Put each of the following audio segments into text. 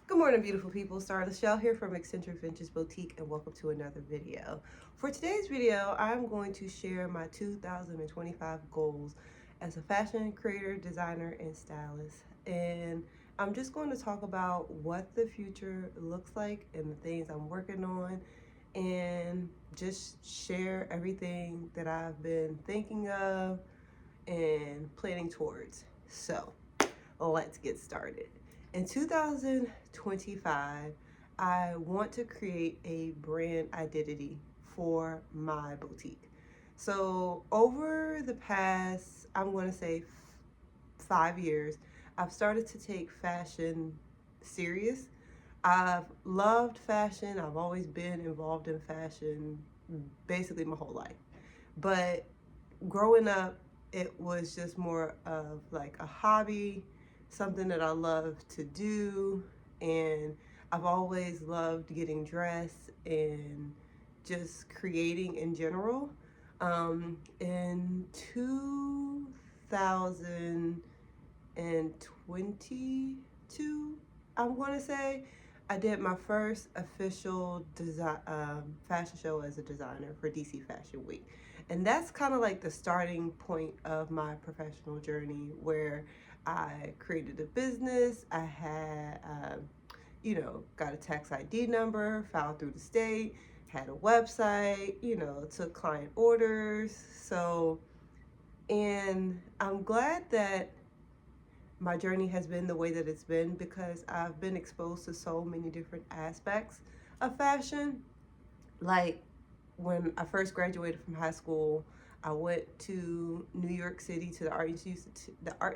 Good morning, beautiful people. Stylist here from Eccentric Boutique, and welcome to another video. For today's video, I'm going to share my 2025 goals as a fashion creator, designer, and stylist. And I'm just going to talk about what the future looks like and the things I'm working on, and just share everything that I've been thinking of and planning towards. So, let's get started. In 2025, I want to create a brand identity for my boutique. So, over the past, I'm going to say 5 years, I've started to take fashion serious. I've loved fashion, I've always been involved in fashion basically my whole life. But growing up, it was just more of like a hobby, something that I love to do, and I've always loved getting dressed and just creating in general. In 2022, I'm going to say, I did my first official design fashion show as a designer for DC Fashion Week. And that's kind of like the starting point of my professional journey, where I created a business. I had, got a tax ID number, filed through the state, had a website, took client orders. So, and I'm glad that my journey has been the way that it's been, because I've been exposed to so many different aspects of fashion. Like, when I first graduated from high school, I went to New York City to the Art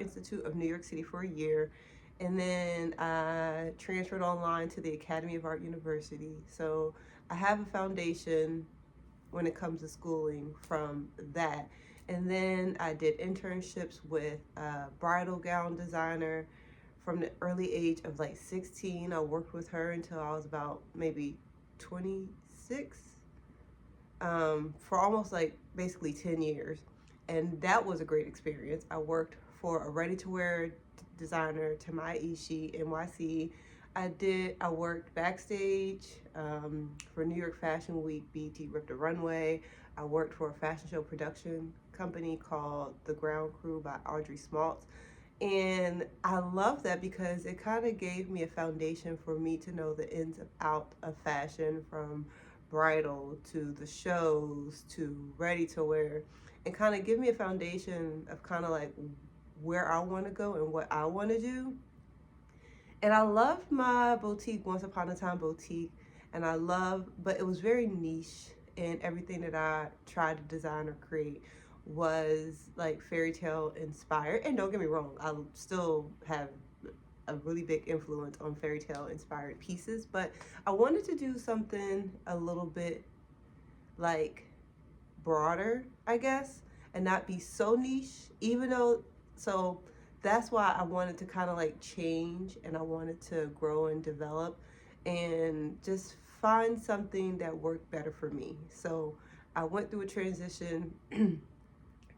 Institute of New York City for a year, and then I transferred online to the Academy of Art University. So I have a foundation when it comes to schooling from that. And then I did internships with a bridal gown designer from the early age of like 16. I worked with her until I was about maybe 26, for almost like basically 10 years. And that was a great experience. I worked for a ready to wear designer, Tamai NYC. I worked backstage for New York Fashion Week. BT ripped a runway. I worked for a fashion show production company called The Ground Crew by Audrey Smaltz. And I love that because it kind of gave me a foundation for me to know the ins and out of fashion, from bridal to the shows to ready to wear, and kind of give me a foundation of kind of like where I want to go and what I want to do. And I loved my boutique, Once Upon a Time Boutique, and but it was very niche, and everything that I tried to design or create was like fairy tale inspired. And don't get me wrong, I still have a really big influence on fairy tale inspired pieces, but I wanted to do something a little bit like broader, I guess, and not be so niche, even though, so that's why I wanted to kind of like change, and I wanted to grow and develop and just find something that worked better for me. So I went through a transition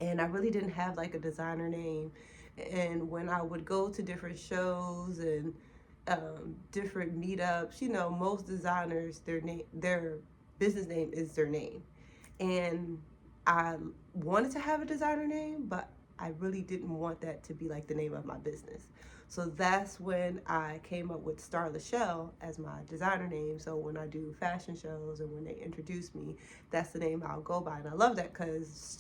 and I really didn't have like a designer name. And when I would go to different shows and different meetups, most designers, their business name is their name. And I wanted to have a designer name, but I really didn't want that to be like the name of my business. So that's when I came up with Stylist as my designer name. So when I do fashion shows and when they introduce me, that's the name I'll go by. And I love that because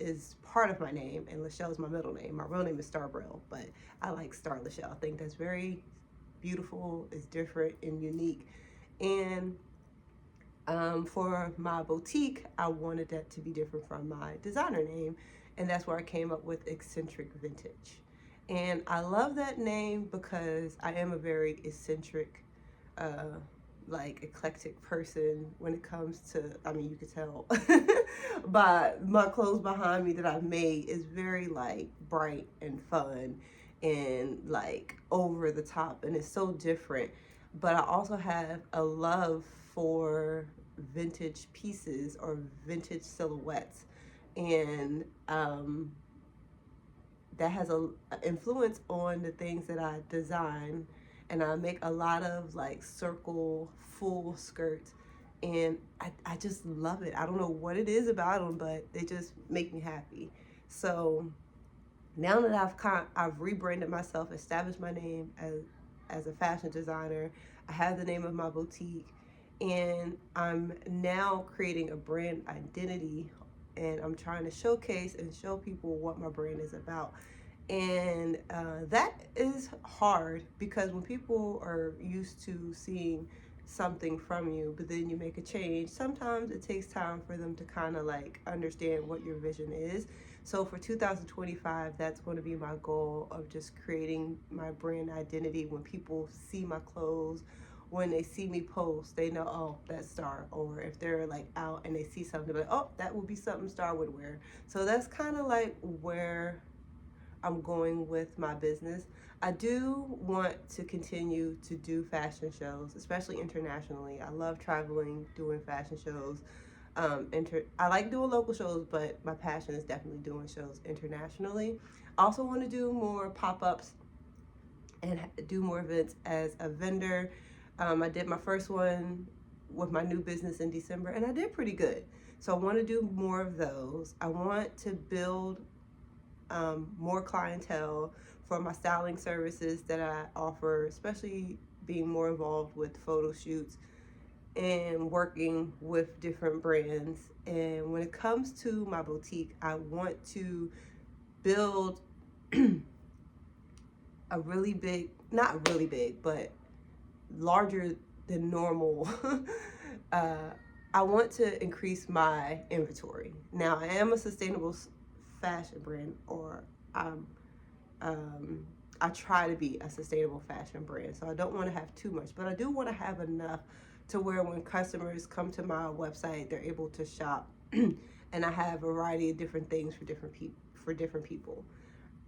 is part of my name, and Lachelle is my middle name. My real name is Starbrill, but I like Star Lachelle. I think that's very beautiful, it's different and unique. And for my boutique, I wanted that to be different from my designer name, and that's where I came up with Eccentric Vintage. And I love that name because I am a very eccentric, like eclectic person when it comes to, I mean, you could tell by my clothes behind me that I've made is very like bright and fun and like over the top, and it's so different. But I also have a love for vintage pieces or vintage silhouettes, and that has a influence on the things that I design and I make a lot of like circle full skirts, and I just love it. I don't know what it is about them, but they just make me happy. So now that I've rebranded myself, established my name as a fashion designer, I have the name of my boutique, and I'm now creating a brand identity, and I'm trying to showcase and show people what my brand is about. And that is hard because when people are used to seeing something from you, but then you make a change, sometimes it takes time for them to kind of like understand what your vision is. So for 2025, that's going to be my goal of just creating my brand identity. When people see my clothes, when they see me post, they know, oh, that's Star. Or if they're like out and they see something, they're like, oh, that would be something Star would wear. So that's kind of like where I'm going with my business. I do want to continue to do fashion shows, especially internationally. I love traveling, doing fashion shows. I like doing local shows, but my passion is definitely doing shows internationally. I also want to do more pop-ups and do more events as a vendor. I did my first one with my new business in December, and I did pretty good. So I want to do more of those. I want to build more clientele for my styling services that I offer, especially being more involved with photo shoots and working with different brands. And when it comes to my boutique, I want to build a really big, not really big, but larger than normal. uh, I want to increase my inventory. Now, I am a sustainable fashion brand, or um, I try to be a sustainable fashion brand. So I don't want to have too much, but I do want to have enough to where when customers come to my website, they're able to shop, and I have a variety of different things for different people.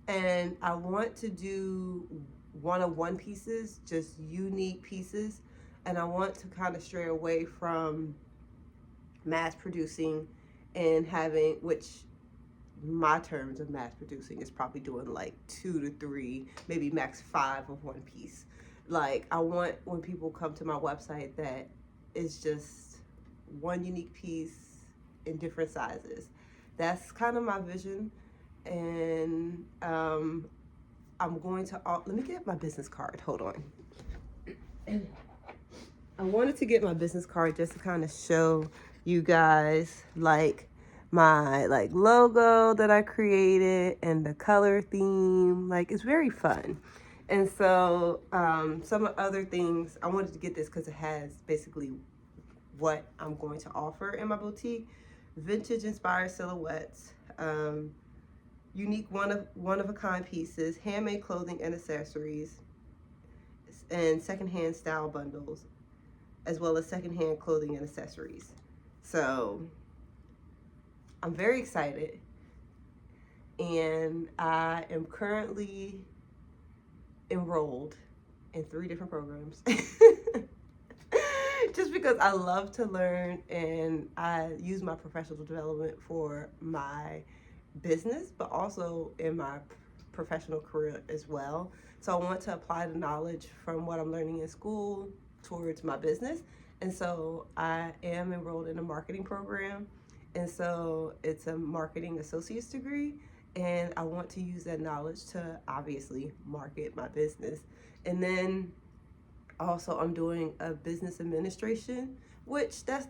And I want to do one-of-one pieces, just unique pieces, and I want to kind of stray away from mass producing and having, which my terms of mass producing is probably doing like 2 to 3, maybe max 5 of one piece. Like, I want when people come to my website that it's just one unique piece in different sizes. That's kind of my vision. And I'm going to, let me get my business card. Hold on. I wanted to get my business card just to kind of show you guys like my like logo that I created and the color theme. Like, it's very fun. And so some other things, I wanted to get this because it has basically what I'm going to offer in my boutique: vintage inspired silhouettes, unique one of a kind pieces, handmade clothing and accessories, and secondhand style bundles, as well as secondhand clothing and accessories. So I'm very excited, and I am currently enrolled in 3 different programs. Just because I love to learn, and I use my professional development for my business, but also in my professional career as well. So I want to apply the knowledge from what I'm learning in school towards my business. And so I am enrolled in a marketing program. And so it's a marketing associate's degree. And I want to use that knowledge to obviously market my business. And then also I'm doing a business administration, which that's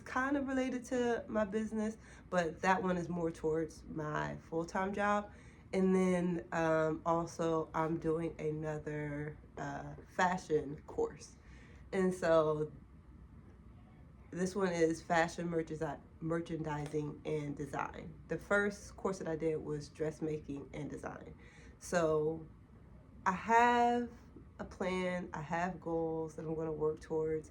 kind of related to my business, but that one is more towards my full-time job. And then also I'm doing another fashion course. And so this one is fashion merchandising and design. The first course that I did was dressmaking and design. So I have a plan, I have goals that I'm going to work towards,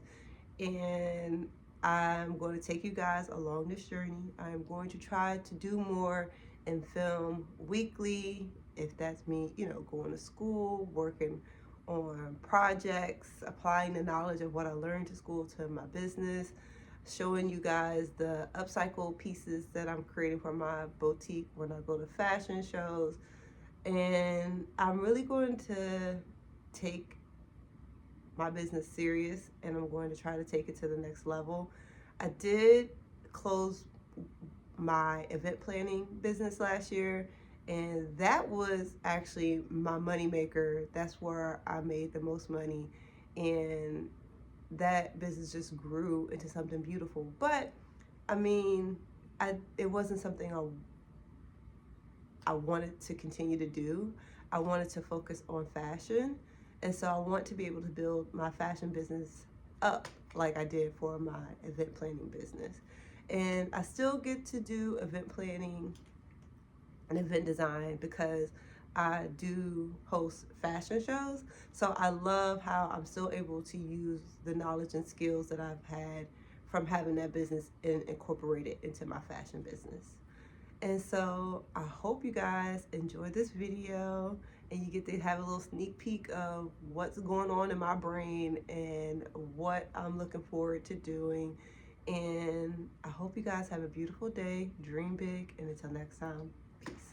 and I'm going to take you guys along this journey. I'm going to try to do more and film weekly, if that's me, going to school, working on projects, applying the knowledge of what I learned to school to my business, showing you guys the upcycle pieces that I'm creating for my boutique when I go to fashion shows. And I'm really going to take my business serious, and I'm going to try to take it to the next level. I did close my event planning business last year, and that was actually my money maker. That's where I made the most money, and that business just grew into something beautiful. But I mean, it wasn't something I wanted to continue to do. I wanted to focus on fashion, and so I want to be able to build my fashion business up like I did for my event planning business. And I still get to do event planning and event design because I do host fashion shows. So I love how I'm still able to use the knowledge and skills that I've had from having that business and incorporate it into my fashion business. And so I hope you guys enjoy this video and you get to have a little sneak peek of what's going on in my brain and what I'm looking forward to doing. And I hope you guys have a beautiful day, dream big, and until next time, peace.